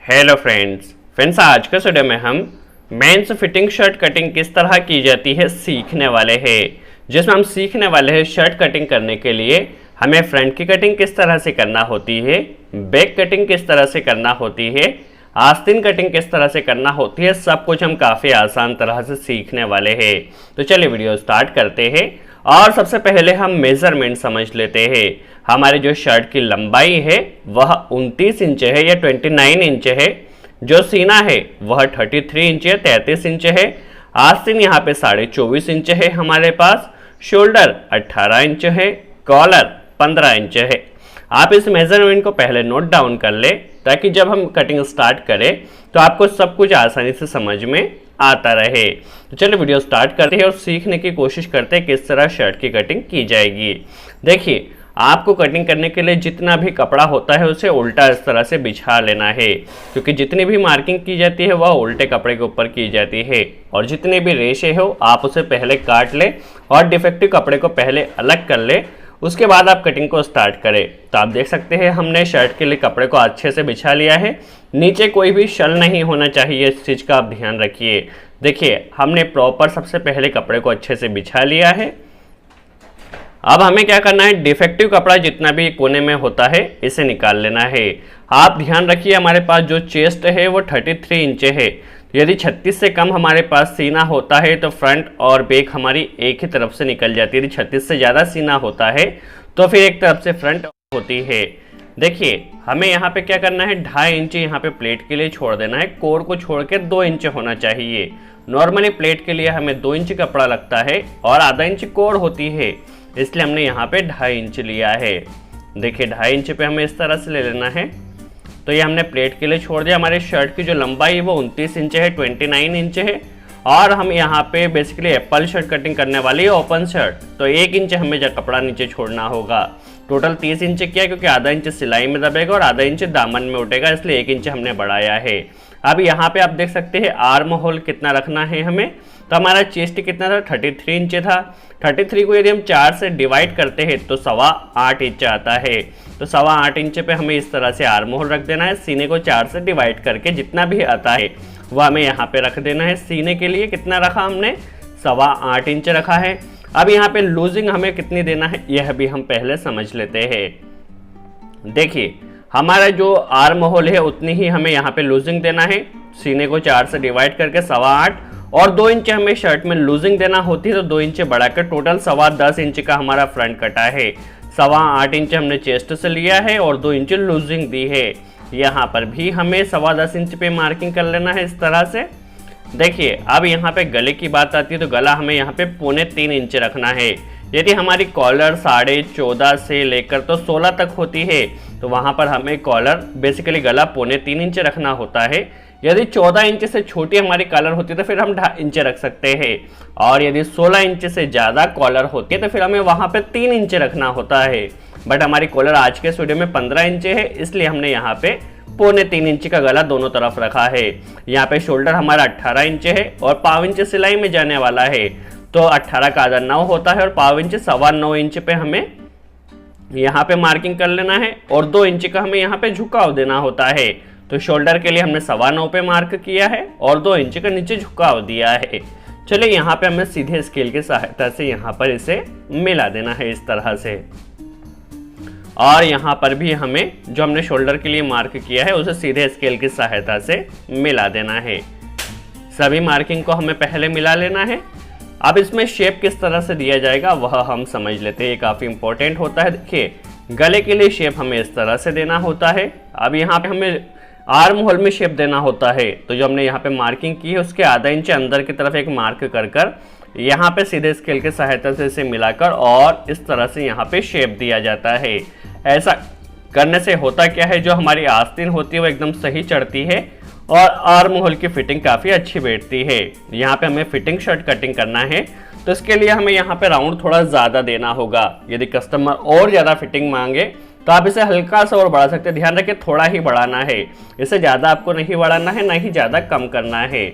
Hello friends आज के video में हम मेंस फिटिंग शर्ट कटिंग किस तरह की जाती है सीखने वाले हैं। जिसमें हम सीखने वाले हैं शर्ट कटिंग करने के लिए हमें फ्रंट की कटिंग किस तरह से करना होती है, बैक कटिंग किस तरह से करना होती है, आस्तीन कटिंग किस तरह से करना होती है, सब कुछ हम काफ़ी आसान तरह से सीखने वाले हैं। तो चलिए वीडियो स्टार्ट करते हैं। और सबसे पहले हम मेजरमेंट समझ लेते हैं। हमारी जो शर्ट की लंबाई है वह 29 इंच है या 29 इंच है। जो सीना है वह 33 इंच या 33 इंच है। आस्तीन यहाँ पे 24.5 इंच है हमारे पास। शोल्डर 18 इंच है। कॉलर 15 इंच है। आप इस मेजरमेंट को पहले नोट डाउन कर ले ताकि जब हम कटिंग स्टार्ट करें तो आपको सब कुछ आसानी से समझ में आता रहे। तो चलिए वीडियो स्टार्ट करते हैं और सीखने की कोशिश करते हैं किस तरह शर्ट की कटिंग की जाएगी। देखिए, आपको कटिंग करने के लिए जितना भी कपड़ा होता है उसे उल्टा इस तरह से बिछा लेना है, क्योंकि जितनी भी मार्किंग की जाती है वह उल्टे कपड़े के ऊपर की जाती है। और जितने भी रेशे हो आप उसे पहले काट ले और डिफेक्टिव कपड़े को पहले अलग कर ले, उसके बाद आप कटिंग को स्टार्ट करें। तो आप देख सकते हैं हमने शर्ट के लिए कपड़े को अच्छे से बिछा लिया है। नीचे कोई भी शल नहीं होना चाहिए, इस चीज़ का आप ध्यान रखिए। देखिए, हमने प्रॉपर सबसे पहले कपड़े को अच्छे से बिछा लिया है। अब हमें क्या करना है, डिफेक्टिव कपड़ा जितना भी कोने में होता है इसे निकाल लेना है। आप ध्यान रखिए, हमारे पास जो चेस्ट है वो 33 इंच है। यदि 36 से कम हमारे पास सीना होता है तो फ्रंट और बैक हमारी एक ही तरफ से निकल जाती है। यदि 36 से ज़्यादा सीना होता है तो फिर एक तरफ से फ्रंट होती है। देखिए, हमें यहाँ पे क्या करना है, 2.5 इंच यहाँ पे प्लेट के लिए छोड़ देना है। कोर को छोड़ के 2 इंच होना चाहिए। नॉर्मली प्लेट के लिए हमें 2 इंच कपड़ा लगता है और आधा इंच कोर होती है, इसलिए हमने यहाँ पे 2.5 इंच लिया है। देखिए, 2.5 इंच पे हमें इस तरह से ले लेना है। तो ये हमने प्लेट के लिए छोड़ दिया। हमारे शर्ट की जो लंबाई है वो 29 इंच है, 29 इंच है। और हम यहाँ पे बेसिकली एप्पल शर्ट कटिंग करने वाली है, ओपन शर्ट। तो 1 इंच हमें जो कपड़ा नीचे छोड़ना होगा। टोटल 30 इंच किया, क्योंकि आधा इंच सिलाई में दबेगा और आधा इंच दामन में उठेगा, इसलिए 1 इंच हमने बढ़ाया है। अब यहाँ पे आप देख सकते हैं आर्म होल कितना रखना है हमें। तो हमारा चेस्ट कितना था, 33 इंच था। 33 को यदि हम 4 से डिवाइड करते हैं तो 8.25 इंच आता है। तो 8.25 इंच पे हमें इस तरह से आर्म होल रख देना है। सीने को 4 से डिवाइड करके जितना भी आता है वह हमें यहाँ पे रख देना है। सीने के लिए कितना रखा हमने, 8.25 इंच रखा है। अब यहाँ पे लूजिंग हमें कितनी देना है यह भी हम पहले समझ लेते हैं। देखिए, हमारा जो आर्म होल है उतनी ही हमें यहाँ पे लूजिंग देना है। सीने को 4 से डिवाइड करके 8.25 और 2 इंच हमें शर्ट में लूजिंग देना होती है। तो 2 इंच बढ़ाकर टोटल 10.25 इंच का हमारा फ्रंट कटा है। 8.25 इंच हमने चेस्ट से लिया है और 2 इंच लूजिंग दी है। यहाँ पर भी हमें 10.25 इंच पे मार्किंग कर लेना है इस तरह से। देखिए, अब यहाँ पे गले की बात आती है तो गला हमें यहाँ पे 3.25 इंच रखना है। यदि हमारी कॉलर 14.5 से लेकर तो 16 तक होती है तो वहाँ पर हमें कॉलर बेसिकली गला 3.25 इंच रखना होता है। यदि 14 इंच से छोटी हमारी कॉलर होती है तो फिर हम 2.5 इंच रख सकते हैं। और यदि 16 इंच से ज़्यादा कॉलर होती है तो फिर हमें वहाँ पे 3 इंच रखना होता है। बट हमारी कॉलर आज के वीडियो में 15 इंच है, इसलिए हमने यहाँ पे 3.25 इंच का गला दोनों तरफ रखा है। यहाँ पे शोल्डर हमारा 18 इंच है और 1.25 इंच सिलाई में जाने वाला है। तो 18 का आधा 9 होता है और 1.25 इंच 9.25 इंच पे हमें यहाँ पे मार्किंग कर लेना है। और 2 इंच का हमें यहाँ पे झुकाव देना होता है। तो शोल्डर के लिए हमने 9.25 पे मार्क किया है और 2 इंच का नीचे झुकाव दिया है। चलिए, यहाँ पे हमें सीधे स्केल की सहायता से यहाँ पर इसे मिला देना है इस तरह से। और यहाँ पर भी हमें जो हमने शोल्डर के लिए मार्क किया है उसे सीधे स्केल की सहायता से मिला देना है। सभी मार्किंग को हमें पहले मिला लेना है। अब इसमें शेप किस तरह से दिया जाएगा वह हम समझ लेते हैं, ये काफ़ी इंपॉर्टेंट होता है। देखिए, गले के लिए शेप हमें इस तरह से देना होता है। अब यहाँ पे हमें आर्म होल में शेप देना होता है। तो जो हमने यहाँ पे मार्किंग की है उसके आधा इंच अंदर की तरफ एक मार्क कर यहाँ पे सीधे स्केल की सहायता से इसे मिलाकर और इस तरह से यहाँ पे शेप दिया जाता है। ऐसा करने से होता क्या है, जो हमारी आस्तीन होती है वो एकदम सही चढ़ती है और आर्म होल की फिटिंग काफ़ी अच्छी बैठती है। यहाँ पे हमें फिटिंग शर्ट कटिंग करना है तो इसके लिए हमें यहाँ पे राउंड थोड़ा ज़्यादा देना होगा। यदि कस्टमर और ज़्यादा फिटिंग मांगे तो आप इसे हल्का सा और बढ़ा सकते हैं। ध्यान रखिए, थोड़ा ही बढ़ाना है, इसे ज़्यादा आपको नहीं बढ़ाना है, ना ही ज़्यादा कम करना है।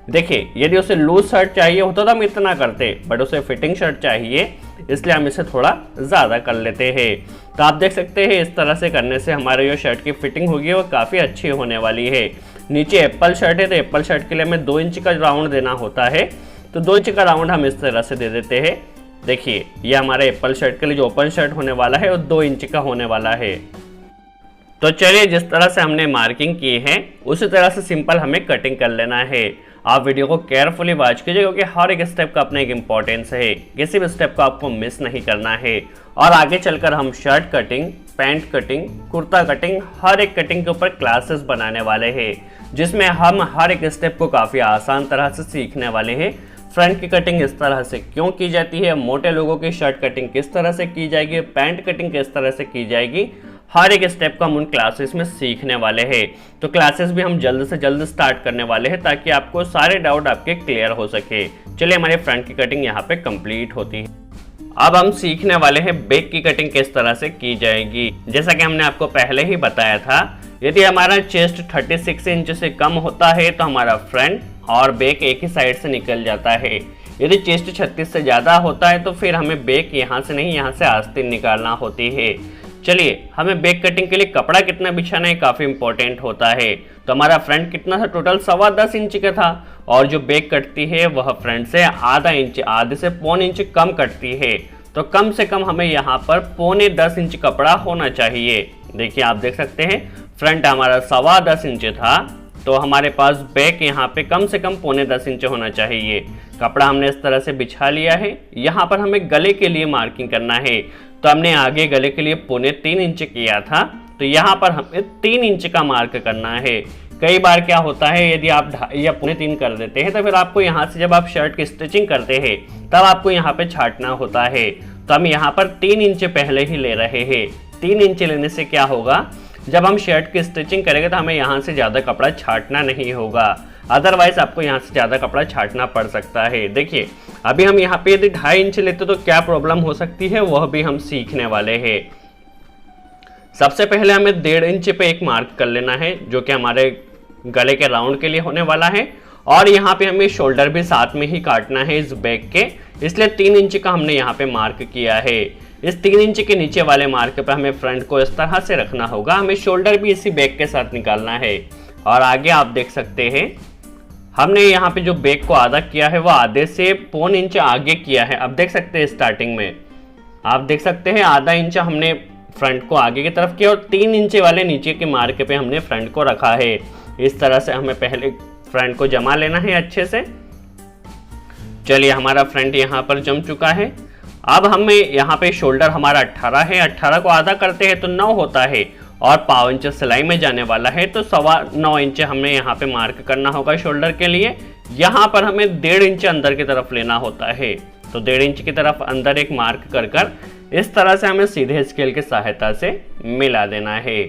देखिए यदि उसे लूज शर्ट चाहिए होता तो हम इतना करते, बट उसे फिटिंग शर्ट चाहिए इसलिए हम इसे थोड़ा ज़्यादा कर लेते हैं। तो आप देख सकते हैं इस तरह से करने से हमारे जो शर्ट की फिटिंग होगी वो काफ़ी अच्छी होने वाली है। नीचे एप्पल शर्ट है तो एप्पल शर्ट के लिए हमें 2 इंच का राउंड देना होता है, तो 2 इंच का राउंड हम इस तरह से दे देते हैं। देखिए ये हमारे एप्पल शर्ट के लिए जो ओपन शर्ट होने वाला है वो 2 इंच का होने वाला है। तो चलिए जिस तरह से हमने मार्किंग की है उसी तरह से सिंपल हमें कटिंग कर लेना है। आप वीडियो को केयरफुली वॉच कीजिए क्योंकि हर एक स्टेप का अपना एक इम्पोर्टेंस है, किसी भी स्टेप को आपको मिस नहीं करना है। और आगे चलकर हम shirt cutting, pant cutting, kurta cutting, हर एक कटिंग के ऊपर क्लासेस बनाने वाले हैं जिसमें हम हर एक स्टेप को काफ़ी आसान तरह से सीखने वाले हैं। फ्रंट की कटिंग इस तरह से क्यों की जाती है, मोटे लोगों की शर्ट कटिंग किस तरह से की जाएगी, पैंट कटिंग किस तरह से की जाएगी, हर एक स्टेप को हम उन क्लासेस में सीखने वाले हैं। तो क्लासेस भी हम जल्द से जल्द स्टार्ट करने वाले हैं ताकि आपको सारे डाउट आपके क्लियर हो सके। चलिए हमारी फ्रंट की कटिंग यहाँ पे कंप्लीट होती है। अब हम सीखने वाले हैं बैक की कटिंग किस तरह से की जाएगी। जैसा कि हमने आपको पहले ही बताया था, यदि हमारा चेस्ट 36 इंच से कम होता है तो हमारा फ्रंट और बैक एक ही साइड से निकल जाता है। यदि चेस्ट 36 से ज़्यादा होता है तो फिर हमें बैक यहाँ से नहीं, यहाँ से आस्तीन निकालना होती है। चलिए हमें बैक कटिंग के लिए कपड़ा कितना बिछाना है काफ़ी इंपॉर्टेंट होता है। तो हमारा फ्रंट कितना था, टोटल 10.25 इंच का था, और जो बैक कटती है वह फ्रंट से आधा इंच, आधे से पौन इंच कम कटती है। तो कम से कम हमें यहाँ पर 9.25 इंच कपड़ा होना चाहिए। देखिए आप देख सकते हैं फ्रंट हमारा 10.25 इंच था तो हमारे पास बैक यहाँ पे कम से कम 9.25 इंच होना चाहिए। कपड़ा हमने इस तरह से बिछा लिया है। यहाँ पर हमें गले के लिए मार्किंग करना है, तो हमने आगे गले के लिए 3.25 इंच किया था, तो यहाँ पर हमें 3 इंच का मार्क करना है। कई बार क्या होता है यदि आप 2.5 या 3.25 कर देते हैं तो फिर आपको यहाँ से जब आप शर्ट की स्टिचिंग करते हैं तब आपको यहाँ पे छाटना होता है। तो हम यहाँ पर 3 इंच पहले ही ले रहे हैं। 3 इंच लेने से क्या होगा, जब हम शर्ट की स्टिचिंग करेंगे तो हमें यहाँ से ज़्यादा कपड़ा छाटना नहीं होगा, अदरवाइज आपको यहाँ से ज़्यादा कपड़ा छाटना पड़ सकता है। देखिए अभी हम यहाँ पे यदि 2.5 इंच लेते तो क्या प्रॉब्लम हो सकती है वह भी हम सीखने वाले हैं। सबसे पहले हमें 1.5 इंच पे एक मार्क कर लेना है जो कि हमारे गले के राउंड के लिए होने वाला है, और यहाँ पे हमें शोल्डर भी साथ में ही काटना है इस बैक के, इसलिए 3 इंच का हमने यहाँ पे मार्क किया है। इस 3 इंच के नीचे वाले मार्क पे हमें फ्रंट को इस तरह से रखना होगा। हमें शोल्डर भी इसी बैक के साथ निकालना है। और आगे आप देख सकते हैं हमने यहाँ पे जो बैक को आधा किया है वो आधे से पौन इंच आगे किया है। अब देख सकते हैं स्टार्टिंग में आप देख सकते हैं आधा इंच हमने फ्रंट को आगे की तरफ किया और 3 इंच वाले नीचे के मार्क पे हमने फ्रंट को रखा है। इस तरह से हमें पहले फ्रंट को जमा लेना है अच्छे से। चलिए हमारा फ्रंट यहाँ पर जम चुका है। अब हमें यहाँ पे शोल्डर हमारा 18 है, 18 को आधा करते हैं तो 9 होता है, और पाव इंच सिलाई में जाने वाला है तो 9.25 इंच हमें यहाँ पे मार्क करना होगा शोल्डर के लिए। यहाँ पर हमें 1.5 इंच अंदर की तरफ लेना होता है, तो 1.5 इंच की तरफ अंदर एक मार्क कर इस तरह से हमें सीधे स्केल की सहायता से मिला देना है,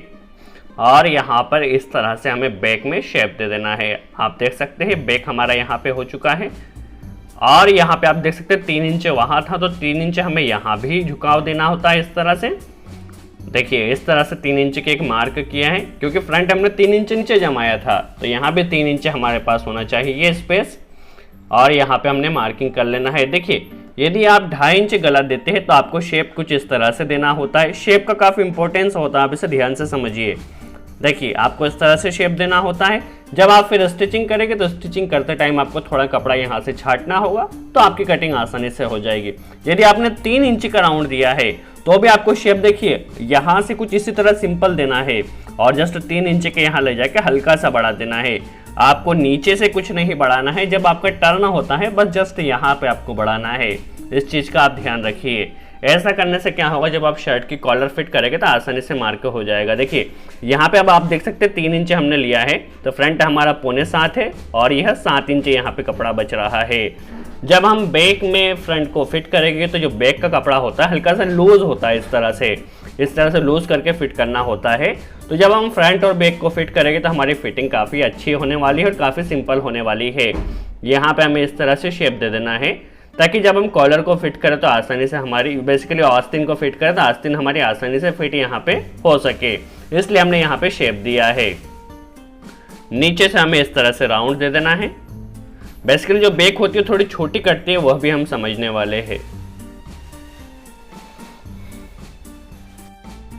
और यहाँ पर इस तरह से हमें बैक में शेप दे देना है। आप देख सकते हैं बैक हमारा यहाँ पे हो चुका है, और यहाँ पे आप देख सकते हैं 3 इंच वहाँ था तो 3 इंच हमें यहाँ भी झुकाव देना होता है इस तरह से। देखिए इस तरह से 3 इंच के एक मार्क किया है, क्योंकि फ्रंट हमने 3 इंच नीचे जमाया था तो यहाँ पे 3 इंच हमारे पास होना चाहिए स्पेस, और यहाँ पे हमने मार्किंग कर लेना है। देखिए यदि आप 2.5 इंच गला देते हैं तो आपको शेप कुछ इस तरह से देना होता है। शेप का काफ़ी इंपॉर्टेंस होता है, आप इसे ध्यान से समझिए। देखिए आपको इस तरह से शेप देना होता है। जब आप फिर स्टिचिंग करेंगे तो स्टिचिंग करते टाइम आपको थोड़ा कपड़ा यहाँ से छाटना होगा तो आपकी कटिंग आसानी से हो जाएगी। यदि आपने 3 इंच का राउंड दिया है तो भी आपको शेप देखिए यहाँ से कुछ इसी तरह सिंपल देना है, और जस्ट 3 इंच के यहाँ ले जाके हल्का सा बढ़ा देना है। आपको नीचे से कुछ नहीं बढ़ाना है, जब आपका टर्न होता है बस जस्ट यहाँ पे आपको बढ़ाना है। इस चीज़ का आप ध्यान रखिए। ऐसा करने से क्या होगा, जब आप शर्ट की कॉलर फिट करेंगे तो आसानी से मार्क हो जाएगा। देखिए यहाँ पे अब आप देख सकते हैं 3 इंच हमने लिया है तो फ्रंट हमारा 6.25 है और यह 7 इंच यहाँ पे कपड़ा बच रहा है। जब हम बैक में फ्रंट को फिट करेंगे तो जो बैक का कपड़ा होता है हल्का सा लूज होता है, इस तरह से लूज करके फिट करना होता है। तो जब हम फ्रंट और बैक को फिट करेंगे तो हमारी फिटिंग काफ़ी अच्छी होने वाली है और काफ़ी सिंपल होने वाली है। यहाँ पे हमें इस तरह से शेप दे देना है ताकि जब हम कॉलर को फिट करें तो आसानी से हमारी बेसिकली आस्तीन को फिट करें तो आस्तीन हमारी आसानी से फिट यहाँ पे हो सके, इसलिए हमने यहाँ पे शेप दिया है। नीचे से हमें इस तरह से राउंड दे देना है। बेसिकली जो बैक होती है थोड़ी छोटी कटती है, वह भी हम समझने वाले हैं।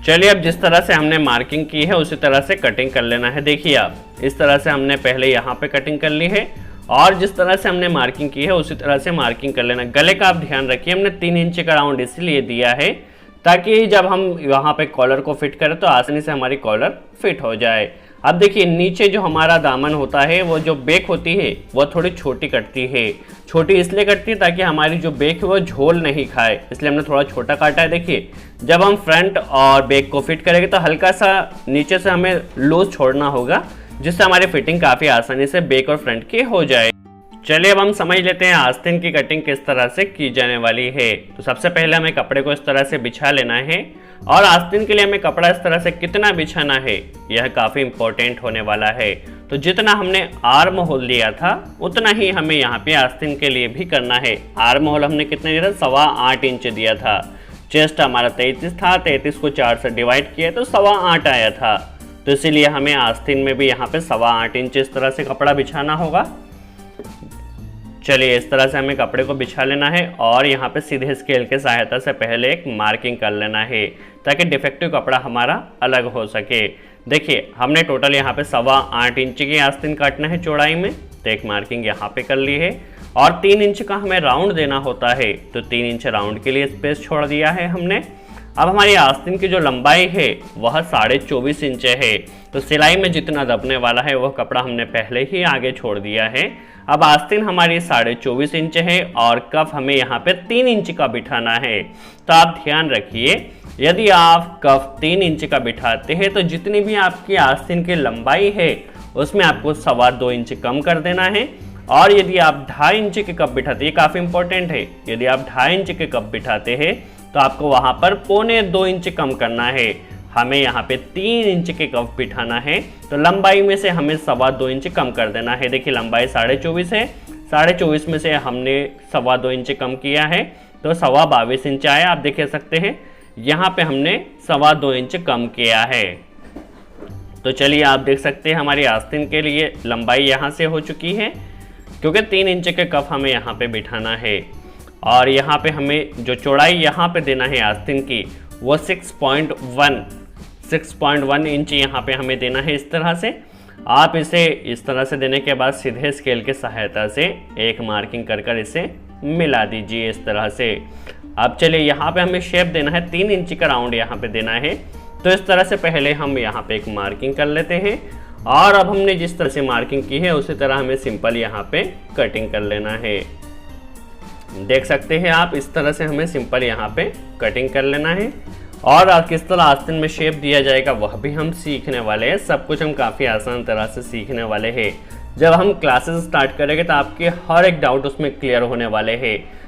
चलिए अब जिस तरह से हमने मार्किंग की है उसी तरह से कटिंग कर लेना है। देखिए आप इस तरह से हमने पहले यहाँ पे कटिंग कर ली है और जिस तरह से हमने मार्किंग की है उसी तरह से मार्किंग कर लेना। गले का आप ध्यान रखिए, हमने 3 इंच का राउंड इसलिए दिया है ताकि जब हम यहाँ पे कॉलर को फिट करें तो आसानी से हमारी कॉलर फिट हो जाए। अब देखिए नीचे जो हमारा दामन होता है, वो जो बैक होती है वो थोड़ी छोटी कटती है। छोटी इसलिए कटती है ताकि हमारी जो बैक है वो झोल नहीं खाए, इसलिए हमने थोड़ा छोटा काटा है। देखिए जब हम फ्रंट और बैक को फिट करेंगे तो हल्का सा नीचे से हमें लूज छोड़ना होगा, जिससे हमारी फिटिंग काफ़ी आसानी से बैक और फ्रंट की हो जाए। चलिए अब हम समझ लेते हैं आस्तीन की कटिंग किस तरह से की जाने वाली है। तो सबसे पहले हमें कपड़े को इस तरह से बिछा लेना है और आस्तीन के लिए हमें कपड़ा इस तरह से कितना बिछाना है यह काफ़ी इंपॉर्टेंट होने वाला है। तो जितना हमने आर्म होल लिया था उतना ही हमें यहाँ पे आस्तीन के लिए भी करना है। आर्म होल हमने कितने दिया था, 8.25 इंच दिया था। चेस्ट हमारा 33 था, 33 को 4 से डिवाइड किया तो 8.25 आया था। तो इसीलिए हमें आस्तीन में भी यहाँ पे 8.25 इंच इस तरह से कपड़ा बिछाना होगा। चलिए इस तरह से हमें कपड़े को बिछा लेना है और यहाँ पे सीधे स्केल के सहायता से पहले एक मार्किंग कर लेना है ताकि डिफेक्टिव कपड़ा हमारा अलग हो सके। देखिए हमने टोटल यहाँ पे 8.25 इंच की आस्तीन काटना है चौड़ाई में, तो एक मार्किंग यहाँ पे कर ली है और 3 इंच का हमें राउंड देना होता है, तो 3 इंच राउंड के लिए स्पेस छोड़ दिया है हमने। अब हमारी आस्तीन की जो लंबाई है वह 24.5 इंच है, तो सिलाई में जितना दबने वाला है वह कपड़ा हमने पहले ही आगे छोड़ दिया है। अब आस्तीन हमारी 24.5 इंच है और कफ हमें यहाँ पे 3 इंच का बिठाना है। तो आप ध्यान रखिए, यदि आप कफ 3 इंच का बिठाते हैं तो जितनी भी आपकी आस्तीन की लंबाई है उसमें आपको 2.25 इंच कम कर देना है। और यदि आप 2.5 इंच के कप बिठाते हैं, ये काफ़ी इंपॉर्टेंट है, यदि आप 2.5 इंच के कप बिठाते हैं तो आपको वहाँ पर 1.25 इंच कम करना है। हमें यहाँ पे 3 इंच के कप बिठाना है, तो लंबाई में से हमें 2.25 इंच कम कर देना है। देखिए लंबाई 24.5 है, 24.5 में से हमने 2.25 इंच कम किया है तो 22.25 इंच आया। आप देख सकते हैं यहाँ पे हमने 2.25 इंच कम किया है। तो चलिए आप देख सकते हैं हमारी आस्तीन के लिए लंबाई यहाँ से हो चुकी है, क्योंकि 3 इंच के कप हमें यहाँ पे बिठाना है। और यहाँ पे हमें जो चौड़ाई यहाँ पे देना है आस्तीन की वो 6.1 इंच यहाँ पे हमें देना है इस तरह से। आप इसे इस तरह से देने के बाद सीधे स्केल के सहायता से एक मार्किंग कर इसे मिला दीजिए इस तरह से। अब चलिए यहाँ पे हमें शेप देना है, 3 इंच का राउंड यहाँ पे देना है, तो इस तरह से पहले हम यहाँ पे एक मार्किंग कर लेते हैं और अब हमने जिस तरह से मार्किंग की है उसी तरह हमें सिंपल यहाँ पे कटिंग कर लेना है। देख सकते हैं आप इस तरह से हमें सिंपल यहाँ पे कटिंग कर लेना है और किस तरह आस्तीन में शेप दिया जाएगा वह भी हम सीखने वाले हैं। सब कुछ हम काफ़ी आसान तरह से सीखने वाले हैं। जब हम क्लासेस स्टार्ट करेंगे तो आपके हर एक डाउट उसमें क्लियर होने वाले हैं।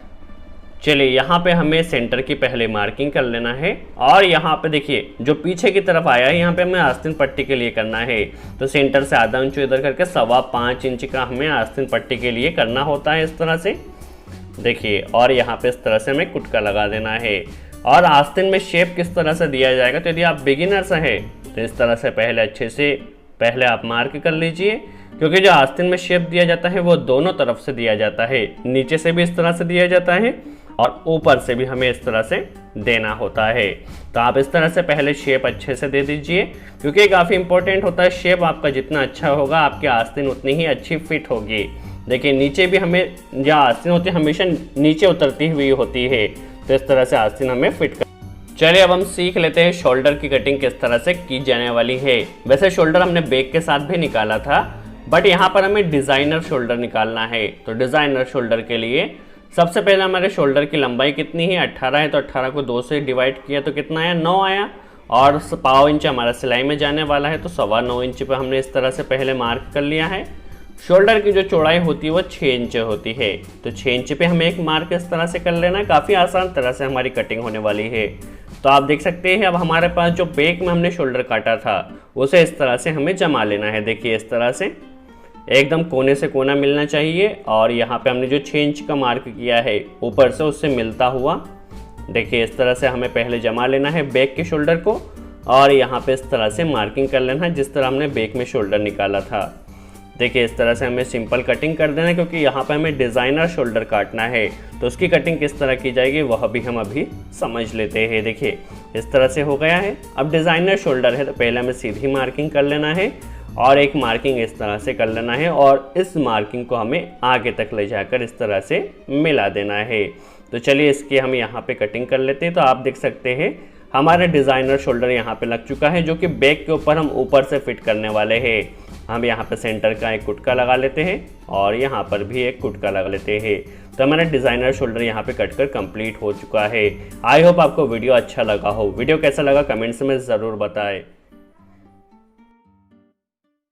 चलिए यहाँ पे हमें सेंटर की पहले मार्किंग कर लेना है और यहाँ पे देखिए जो पीछे की तरफ आया है यहाँ पे हमें आस्तीन पट्टी के लिए करना है, तो सेंटर से आधा इंच इधर करके 5.25 इंच का हमें आस्तीन पट्टी के लिए करना होता है इस तरह से। देखिए और यहाँ पे इस तरह से हमें कुटका लगा देना है। और आस्तीन में शेप किस तरह से दिया जाएगा, तो यदि आप बिगिनर्स हैं तो इस तरह से पहले अच्छे से पहले आप मार्क कर लीजिए, क्योंकि जो आस्तीन में शेप दिया जाता है वो दोनों तरफ से दिया जाता है, नीचे से भी इस तरह से दिया जाता है और ऊपर से भी हमें इस तरह से देना होता है। तो आप इस तरह से पहले शेप अच्छे से दे दीजिए, क्योंकि काफ़ी इंपॉर्टेंट होता है। शेप आपका जितना अच्छा होगा आपकी आस्तीन उतनी ही अच्छी फिट होगी। देखिए नीचे भी हमें जो आस्तीन होती है हमेशा नीचे उतरती हुई होती है, तो इस तरह से आस्तीन हमें फिट कर। चलिए अब हम सीख लेते हैं शोल्डर की कटिंग किस तरह से की जाने वाली है। वैसे शोल्डर हमने बैक के साथ भी निकाला था, बट यहाँ पर हमें डिज़ाइनर शोल्डर निकालना है। तो डिज़ाइनर शोल्डर के लिए सबसे पहले हमारे शोल्डर की लंबाई कितनी है, 18 है, तो 18 को 2 से डिवाइड किया तो कितना आया, 9 आया। और 1.25 इंच हमारा सिलाई में जाने वाला है, तो 9.25 इंच पर हमने इस तरह से पहले मार्क कर लिया है। शोल्डर की जो चौड़ाई होती है वो 6 इंच होती है, तो 6 इंच पे हमें एक मार्क इस तरह से कर लेना है। काफ़ी आसान तरह से हमारी कटिंग होने वाली है। तो आप देख सकते हैं अब हमारे पास जो बैक में हमने शोल्डर काटा था उसे इस तरह से हमें जमा लेना है। देखिए इस तरह से एकदम कोने से कोना मिलना चाहिए और यहाँ पे हमने जो 6 इंच का मार्क किया है ऊपर से उससे मिलता हुआ, देखिए इस तरह से हमें पहले जमा लेना है बैक के शोल्डर को और यहाँ पे इस तरह से मार्किंग कर लेना है जिस तरह हमने बैक में शोल्डर निकाला था। देखिए इस तरह से हमें सिंपल कटिंग कर देना है, क्योंकि यहाँ पे हमें डिज़ाइनर शोल्डर काटना है। तो उसकी कटिंग किस तरह की जाएगी वह भी हम अभी समझ लेते हैं। देखिए इस तरह से हो गया है। अब डिज़ाइनर शोल्डर है तो पहले हमें सीधी मार्किंग कर लेना है और एक मार्किंग इस तरह से कर लेना है और इस मार्किंग को हमें आगे तक ले जाकर इस तरह से मिला देना है। तो चलिए इसकी हम यहाँ पे कटिंग कर लेते हैं। तो आप देख सकते हैं हमारा डिज़ाइनर शोल्डर यहाँ पे लग चुका है, जो कि बैक के ऊपर हम ऊपर से फिट करने वाले हैं। हम यहाँ पे सेंटर का एक कुटका लगा लेते हैं और यहाँ पर भी एक कुटका लगा लेते हैं। तो हमारा डिज़ाइनर शोल्डर यहाँ पे कट कर कंप्लीट हो चुका है। आई होप आपको वीडियो अच्छा लगा हो। वीडियो कैसा लगा कमेंट्स में ज़रूर बताएं।